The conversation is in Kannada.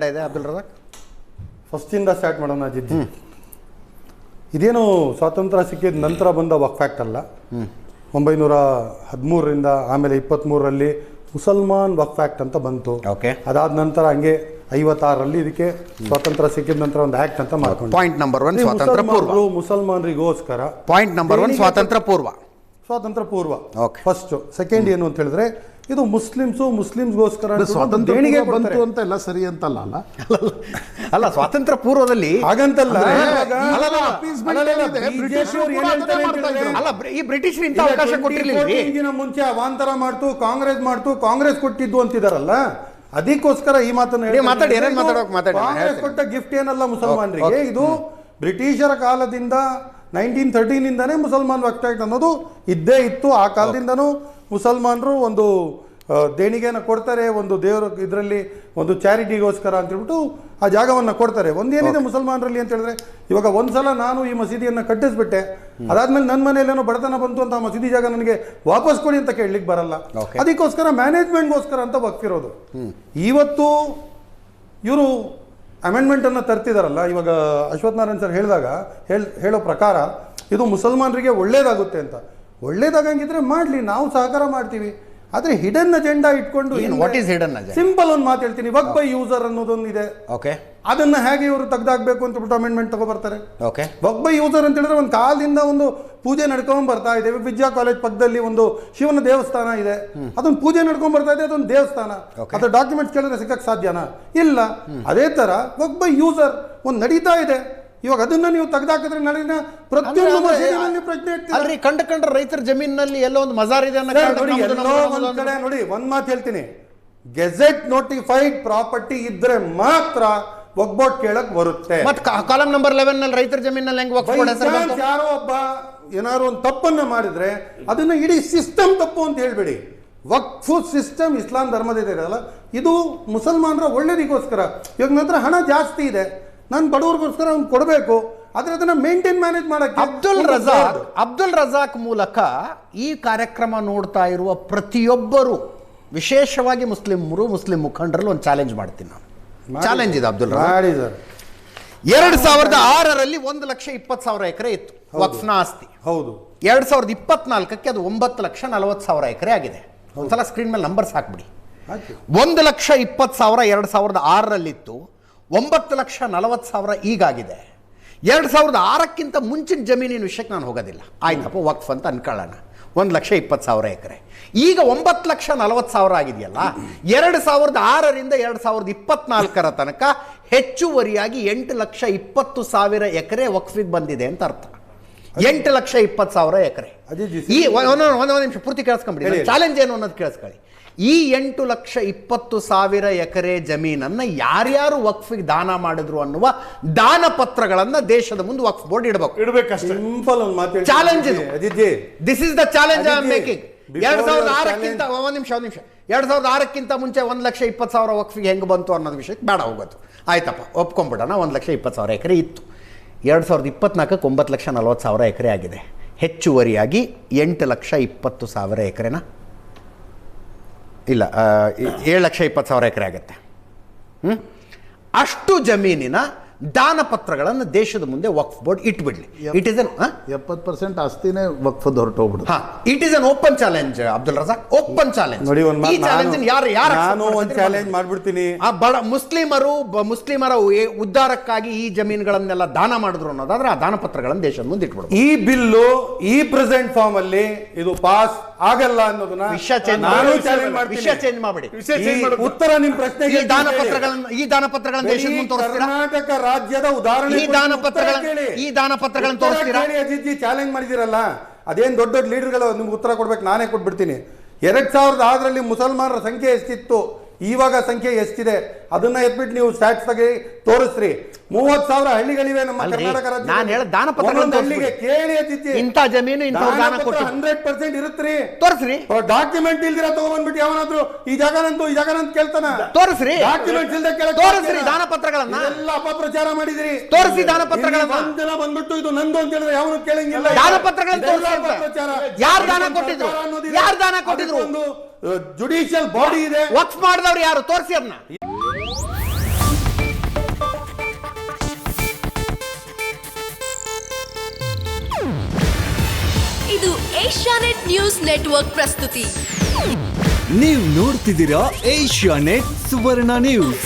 ಇದೆ ಅಬ್ದುಲ್ ರಜಾಕ್. ಫಸ್ಟಿಂದ ಸ್ಟಾರ್ಟ್ ಮಾಡೋಣ ಜಿಜ್ಜಿ. ಇದೇನು ಸ್ವಾತಂತ್ರ್ಯ ಸಿಕ್ಕಿದ ನಂತರ ಬಂದ ವಕ್ಫ್ ಆ್ಯಕ್ಟ್ ಅಲ್ಲ. 1913ರಿಂದ ಆಮೇಲೆ 23ರಲ್ಲಿ ಮುಸಲ್ಮಾನ್ ವಕ್ಫ್ ಆ್ಯಕ್ಟ್ ಅಂತ ಬಂತು. ಅದಾದ ನಂತರ ಹಂಗೆ 56ರಲ್ಲಿ ಇದಕ್ಕೆ ಸ್ವಾತಂತ್ರ್ಯ ಸಿಕ್ಕಿದ ನಂತರ ಒಂದು ಆ್ಯಕ್ಟ್ ಅಂತ ಮಾಡ್ಕೊಂಡು ಪಾಯಿಂಟ್ ನಂಬರ್ 1 ಸ್ವಾತಂತ್ರ್ಯ ಪೂರ್ವ. ಮುಸಲ್ಮಾನರಿಗೋಸ್ಕರ ಪಾಯಿಂಟ್ ನಂಬರ್ 1 ಸ್ವಾತಂತ್ರ್ಯ ಪೂರ್ವ. ಸ್ವಾತಂತ್ರ್ಯ ಪೂರ್ವ ಫಸ್ಟ್. ಸೆಕೆಂಡ್ ಏನು ಅಂತ ಹೇಳಿದ್ರೆ ಇದು ಮುಸ್ಲಿಮ್ಸ್ಗೋಸ್ಕರ ದೇಣಿಗೆ ಬಂತು ಅಂತ ಎಲ್ಲ ಸರಿ ಅಂತಲ್ಲ. ಅಲ್ಲ ಸ್ವಾತಂತ್ರ್ಯ ಪೂರ್ವದಲ್ಲಿ ಹಾಗಂತಲ್ಲ. ಈ ಬ್ರಿಟಿಷರು ಇಂಥ ಅವಕಾಶ ಕೊಟ್ಟಿರಲಿಲ್ಲ. ಈಗಿನ ಮುಂಚೆ ಅವಾಂತರ ಮಾಡ್ತು, ಕಾಂಗ್ರೆಸ್ ಕೊಟ್ಟಿದ್ದು ಅಂತಿದಾರಲ್ಲ, ಅದಕ್ಕೋಸ್ಕರ ಈ ಮಾತನ್ನು ಮಾತಾಡಿ. ಕಾಂಗ್ರೆಸ್ ಕೊಟ್ಟ ಗಿಫ್ಟ್ ಏನಲ್ಲ ಮುಸಲ್ಮಾನರಿಗೆ. ಇದು ಬ್ರಿಟಿಷರ ಕಾಲದಿಂದ 1913ನಿಂದನೇ ಮುಸಲ್ಮಾನ್ ವಕ್ಫ್ ಆಕ್ಟ್ ಅನ್ನೋದು ಇದ್ದೇ ಇತ್ತು. ಆ ಕಾಲದಿಂದನೂ ಮುಸಲ್ಮಾನರು ಒಂದು ದೇಣಿಗೆನ ಕೊಡ್ತಾರೆ, ಒಂದು ದೇವರ ಇದರಲ್ಲಿ ಒಂದು ಚಾರಿಟಿಗೋಸ್ಕರ ಅಂತ ಹೇಳ್ಬಿಟ್ಟು ಆ ಜಾಗವನ್ನು ಕೊಡ್ತಾರೆ. ಒಂದೇನಿದೆ ಮುಸಲ್ಮಾನರಲ್ಲಿ ಅಂತ ಹೇಳಿದ್ರೆ, ಇವಾಗ ಒಂದ್ಸಲ ನಾನು ಈ ಮಸೀದಿಯನ್ನು ಕಟ್ಟಿಸ್ಬಿಟ್ಟೆ, ಅದಾದ್ಮೇಲೆ ನನ್ನ ಮನೆಯಲ್ಲೇನೋ ಬಡತನ ಬಂತು ಅಂತ ಆ ಮಸೀದಿ ಜಾಗ ನನಗೆ ವಾಪಸ್ ಕೊಡಿ ಅಂತ ಕೇಳಲಿಕ್ಕೆ ಬರಲ್ಲ. ಅದಕ್ಕೋಸ್ಕರ ಮ್ಯಾನೇಜ್ಮೆಂಟ್ಗೋಸ್ಕರ ಅಂತ ವಕ್ಫ್ ಇರೋದು. ಇವತ್ತು ಇವರು ಅಮೆಂಡ್ಮೆಂಟನ್ನು ತರ್ತಿದಾರಲ್ಲ, ಇವಾಗ ಅಶ್ವಥ್ ನಾರಾಯಣ್ ಸರ್ ಹೇಳೋ ಪ್ರಕಾರ ಇದು ಮುಸಲ್ಮಾನರಿಗೆ ಒಳ್ಳೇದಾಗುತ್ತೆ ಅಂತ. ಒಳ್ಳೇದಾಗಂಗಿದ್ರೆ ಮಾಡಲಿ, ನಾವು ಸಹಕಾರ ಮಾಡ್ತೀವಿ. ಆದರೆ ಹಿಡನ್ ಅಜೆಂಡಾ ಇಟ್ಕೊಂಡು what is hidden agenda? Simple ಒಂದು ಮಾತು ಹೇಳ್ತೀನಿ, ವರ್ಕ್ ಬೈ ಯೂಸರ್ ಅನ್ನೋದೊಂದು ಇದೆ. ಅದನ್ನ ಹೇಗೆ ಇವರು ತೆಗೆದಾಕ್ಬೇಕು ಅಂತ ಬಿಟ್ಟು ಅಮೆಂಡ್ಮೆಂಟ್ ತಗೊಬರ್ತಾರೆ. ವರ್ಕ್ ಬೈ ಯೂಸರ್ ಅಂತ ಹೇಳಿದ್ರೆ ಒಂದು ಕಾಲದಿಂದ ಒಂದು ಪೂಜೆ ನಡ್ಕೊಂಡ್ ಬರ್ತಾ ಇದೆ. ವಿದ್ಯಾ ಕಾಲೇಜ್ ಪಕ್ಕದಲ್ಲಿ ಒಂದು ಶಿವನ ದೇವಸ್ಥಾನ ಇದೆ, ಅದೊಂದು ಪೂಜೆ ನಡ್ಕೊಂಡ್ ಬರ್ತಾ ಇದೆ, ಅದೊಂದು ದೇವಸ್ಥಾನ. ಅದ್ರ ಡಾಕ್ಯುಮೆಂಟ್ಸ್ ಕೇಳಿದ್ರೆ ಸಿಕ್ಕಕ್ಕೆ ಸಾಧ್ಯನಾ? ಇಲ್ಲ. ಅದೇ ತರ ವರ್ಕ್ ಬೈ ಯೂಸರ್ ಒಂದು ನಡೀತಾ ಇದೆ. ಇವಾಗ ಅದನ್ನ ನೀವು ತೆಗೆದಾಕಿದ್ರೆ ನಾಳಿನ ಪ್ರತಿಯೊಂದು ಪ್ರಶ್ನೆ ಕಂಡ ರೈತರ ಜಮೀನಿನಲ್ಲಿ ಎಲ್ಲೋ ಒಂದು ಮಜಾರ್ ಇದೆ ನೋಡಿ. ಒಂದ್ ಮಾತು ಹೇಳ್ತೀನಿ, ಗೆಜೆಟ್ ನೋಟಿಫೈಡ್ ಪ್ರಾಪರ್ಟಿ ಇದ್ರೆ ಮಾತ್ರ ವಕ್ಫ್ ಬೋರ್ಡ್ ಕೇಳಕ್ ಬರುತ್ತೆ. ಕಾಲಂ ನಂಬರ್ 11 ನಲ್ಲಿ ರೈತರ ಜಮೀನಲ್ಲಿ ಹೆಂಗ್ ವಕ್ಫ್ ಬೋರ್ಡ್ ಹೆಸರು ಬಂತು? ಯಾರೋ ಒಬ್ಬ ಏನಾದ್ರು ಒಂದು ತಪ್ಪನ್ನ ಮಾಡಿದ್ರೆ ಅದನ್ನ ಇಡೀ ಸಿಸ್ಟಮ್ ತಪ್ಪು ಅಂತ ಹೇಳ್ಬೇಡಿ. ವಕ್ಫ್ ಸಿಸ್ಟಮ್ ಇಸ್ಲಾಂ ಧರ್ಮದ ಇರಲ್ಲ, ಇದು ಮುಸಲ್ಮಾನರ ಒಳ್ಳೇದಿಗೋಸ್ಕರ. ಇವಾಗ ನಂತರ ಹಣ ಜಾಸ್ತಿ ಇದೆ, ನಾನು ಬಡವರಿಗೋಸ್ಕರ ಅವ್ನು ಕೊಡಬೇಕು, ಆದ್ರೆ ಅದನ್ನ ಮೇಂಟೈನ್ ಮ್ಯಾನೇಜ್ ಮಾಡಕ್ಕೆ ಅಬ್ದುಲ್ ರಜಾಕ್ ಮೂಲಕ ಈ ಕಾರ್ಯಕ್ರಮ ನೋಡ್ತಾ ಇರುವ ಪ್ರತಿಯೊಬ್ಬರು, ವಿಶೇಷವಾಗಿ ಮುಸ್ಲಿಂ ಮುಖಂಡರಲ್ಲಿ ಒಂದು ಚಾಲೆಂಜ್ ಮಾಡ್ತೀನಿ ನಾನು. ಚಾಲೆಂಜ್ ಇದೆ ಅಬ್ದುಲ್ ರಜಾಕ್. 2006ರಲ್ಲಿ 1,20,000 ಎಕರೆ ಇತ್ತು ವಕ್ಫ್ನ ಆಸ್ತಿ. ಹೌದು. 2024ಕ್ಕೆ ಅದು 9,40,000 ಎಕರೆ ಆಗಿದೆ. ಒಂದ್ಸಲ ಸ್ಕ್ರೀನ್ ಮೇಲೆ ನಂಬರ್ಸ್ ಹಾಕ್ಬಿಡಿ. 1,20,000 2006ರಲ್ಲಿತ್ತು, 9,40,000 ಈಗಾಗಿದೆ. 2006ಕ್ಕಿಂತ ಮುಂಚಿನ ಜಮೀನಿನ ವಿಷಯಕ್ಕೆ ನಾನು ಹೋಗೋದಿಲ್ಲ, ಆಯ್ತಪ್ಪ ವಕ್ಫ್ ಅಂತ ಅನ್ಕೊಳ್ಳೋಣ. 1,20,000 ಎಕರೆ ಈಗ 9,40,000 ಆಗಿದೆಯಲ್ಲ. 2006ರಿಂದ 2024 ತನಕ ಹೆಚ್ಚುವರಿಯಾಗಿ 8,20,000 ಎಕರೆ ವಕ್ಫಿಗೆ ಬಂದಿದೆ ಅಂತ ಅರ್ಥ. 8,20,000 ಎಕರೆ. ಈ ಒಂದು ನಿಮಿಷ ಪೂರ್ತಿ ಕೇಳಿಸ್ಕೊಂಬಿಡಿ, ಚಾಲೆಂಜ್ ಏನು ಅನ್ನೋದು ಕೇಳಿಸ್ಕೊಳ್ಳಿ. ಈ 8,20,000 ಎಕರೆ ಜಮೀನನ್ನ ಯಾರ್ಯಾರು ವಕ್ಫಿಗೆ ದಾನ ಮಾಡಿದ್ರು ಅನ್ನುವ ದಾನ ಪತ್ರಗಳನ್ನ ದೇಶದ ಮುಂದೆ ವಕ್ಫ್ ಬೋರ್ಡ್ ಇಡಬೇಕು. ಚಾಲೆಂಜ್ ಇದು. This is the challenge I am making. 2006ಕ್ಕಿಂತ ಒಂದು ನಿಮಿಷ 2006ಕ್ಕಿಂತ ಮುಂಚೆ 1,20,000 ವಕ್ಫಿಗೆ ಹೆಂಗೆ ಬಂತು ಅನ್ನೋದು ವಿಷಯಕ್ಕೆ ಬೇಡ ಹೋಗೋದು. ಆಯ್ತಪ್ಪ ಒಪ್ಕೊಂಡ್ಬಿಡೋಣ, 1,20,000 ಎಕರೆ ಇತ್ತು. 2024ಕ್ಕೆ 9,40,000 ಎಕರೆ ಆಗಿದೆ. ಹೆಚ್ಚುವರಿಯಾಗಿ 8,20,000 ಎಕರೆನ ಇಲ್ಲ 7,20,000 ಎಕರೆ ಆಗುತ್ತೆ. ಅಷ್ಟು ಜಮೀನಿನ ದಾನ ಪತ್ರಗಳನ್ನು ದೇಶದ ಮುಂದೆ ವಕ್ಫ್ ಬೋರ್ಡ್ ಇಟ್ಬಿಡ್ಲಿ. ಇಟ್ ಇಸ್ 70% ಆಸ್ತಿನೇ ವಕ್ಫ್ ಹೊರಟೋಗ್ಬಿಡು. It is an open challenge Abdul Razak, open challenge. ಈ ಚಾಲೆಂಜ್ ನಾನು ಒಂದು ಚಾಲೆಂಜ್ ಮಾಡ್ಬಿಡ್ತೀನಿ. ಮುಸ್ಲಿಮರ ಉದ್ಧಾರಕ್ಕಾಗಿ ಈ ಜಮೀನುಗಳನ್ನೆಲ್ಲ ದಾನ ಮಾಡಿದ್ರು ಅನ್ನೋದಾದ್ರೆ ಆ ದಾನ ಪತ್ರಗಳನ್ನು ದೇಶದ ಮುಂದೆ ಇಟ್ಬಿಡು. ಈ ಬಿಲ್ಲು ಈ ಪ್ರೆಸೆಂಟ್ ಫಾರ್ಮ್ ಅಲ್ಲಿ ಇದು ಪಾಸ್ ಆಗಲ್ಲ ಅನ್ನೋದನ್ನ ವಿಷಯ ಚೇಂಜ್ ಮಾಡಬೇಡಿ. ಉತ್ತರ ನಿಮ್ ಪ್ರಶ್ನೆಗೆ ಈ ದಾನ ಪತ್ರಗಳನ್ನು ದೇಶದ ಮುಂದೆ ತೋರಿಸ್ತೀರಾ? ಕರ್ನಾಟಕ ರಾಜ್ಯದ ಉದಾಹರಣೆ ಈ ದಾನ ಪತ್ರಗಳನ್ನು ತೋರಿಸ್ತೀರಾ? ಚಾಲೆಂಜ್ ಮಾಡಿದಿರಲ್ಲ, ಅದೇನ್ ದೊಡ್ಡ ದೊಡ್ಡ ಲೀಡರ್ಗಳು ನಿಮ್ಗೆ ಉತ್ತರ ಕೊಡ್ಬೇಕು, ನಾನೇ ಕೊಟ್ಬಿಡ್ತೀನಿ. 2006ರಲ್ಲಿ ಮುಸಲ್ಮಾನರ ಸಂಖ್ಯೆ ಎಷ್ಟಿತ್ತು, ಇವಾಗ ಸಂಖ್ಯೆ ಎಷ್ಟಿದೆ ಅದನ್ನ ಎತ್ಬಿಟ್ಟು ನೀವು ಸ್ಟ್ಯಾಟ್ಸ್ ತೆಗಿ ತೋರಿಸ್ರಿ. 30,000 ಹಳ್ಳಿಗಳಿವೆ ನಮ್ಮ ಕರ್ನಾಟಕ ರಾಜ್ಯ. ನಾನು ಹೇಳ ದಾನ ಹಳ್ಳಿಗೆ ಕೇಳಿ ಇಂಥ ಜಮೀನು 100% ಇರುತ್ತ್ರಿ, ತೋರಿಸ್ರಿ. ಡಾಕ್ಯುಮೆಂಟ್ ಇಲ್ದಿರ ತಗೊಂಡ್ಬಿಟ್ಟು ಯಾವನಾದ್ರು ಈ ಜಾಗ ನಂದು ಕೇಳ್ತಾನ, ತೋರಿಸ್ರಿ. ಡಾಕ್ಯುಮೆಂಟ್ಸ್ ಇಲ್ದೆ ತೋರಿಸ್ರಿ ದಾನ ಪತ್ರಗಳನ್ನ. ಎಲ್ಲ ಅಪಪ್ರಚಾರ ಮಾಡಿದ್ರಿ, ತೋರಿಸಿ ದಾನ ಪತ್ರಗಳನ್ನ. ಒಂದ್ ಜನ ಬಂದ್ಬಿಟ್ಟು ಇದು ನಂದು ಅಂತ ಹೇಳಿದ್ರೆ ಯಾವನು ಕೇಳಂಗಿಲ್ಲ. ದಾನ ಪತ್ರಗಳನ್ನ ಯಾರು ದಾನ ಕೊಟ್ಟಿದ್ರು? ಜುಡಿಷಿಯಲ್ ಬಾಡಿ ಇದೆ, ವಕ್ಫ್ ಮಾಡಿದವ್ರು ಯಾರು? ತೋರಿಸಿ ಅದನ್ನ. ಇದು ಏಷ್ಯಾನೆಟ್ ನ್ಯೂಸ್ ನೆಟ್ವರ್ಕ್ ಪ್ರಸ್ತುತಿ. ನೀವು ನೋಡ್ತಿದ್ದೀರಾ ಏಷ್ಯಾನೆಟ್ ಸುವರ್ಣ ನ್ಯೂಸ್.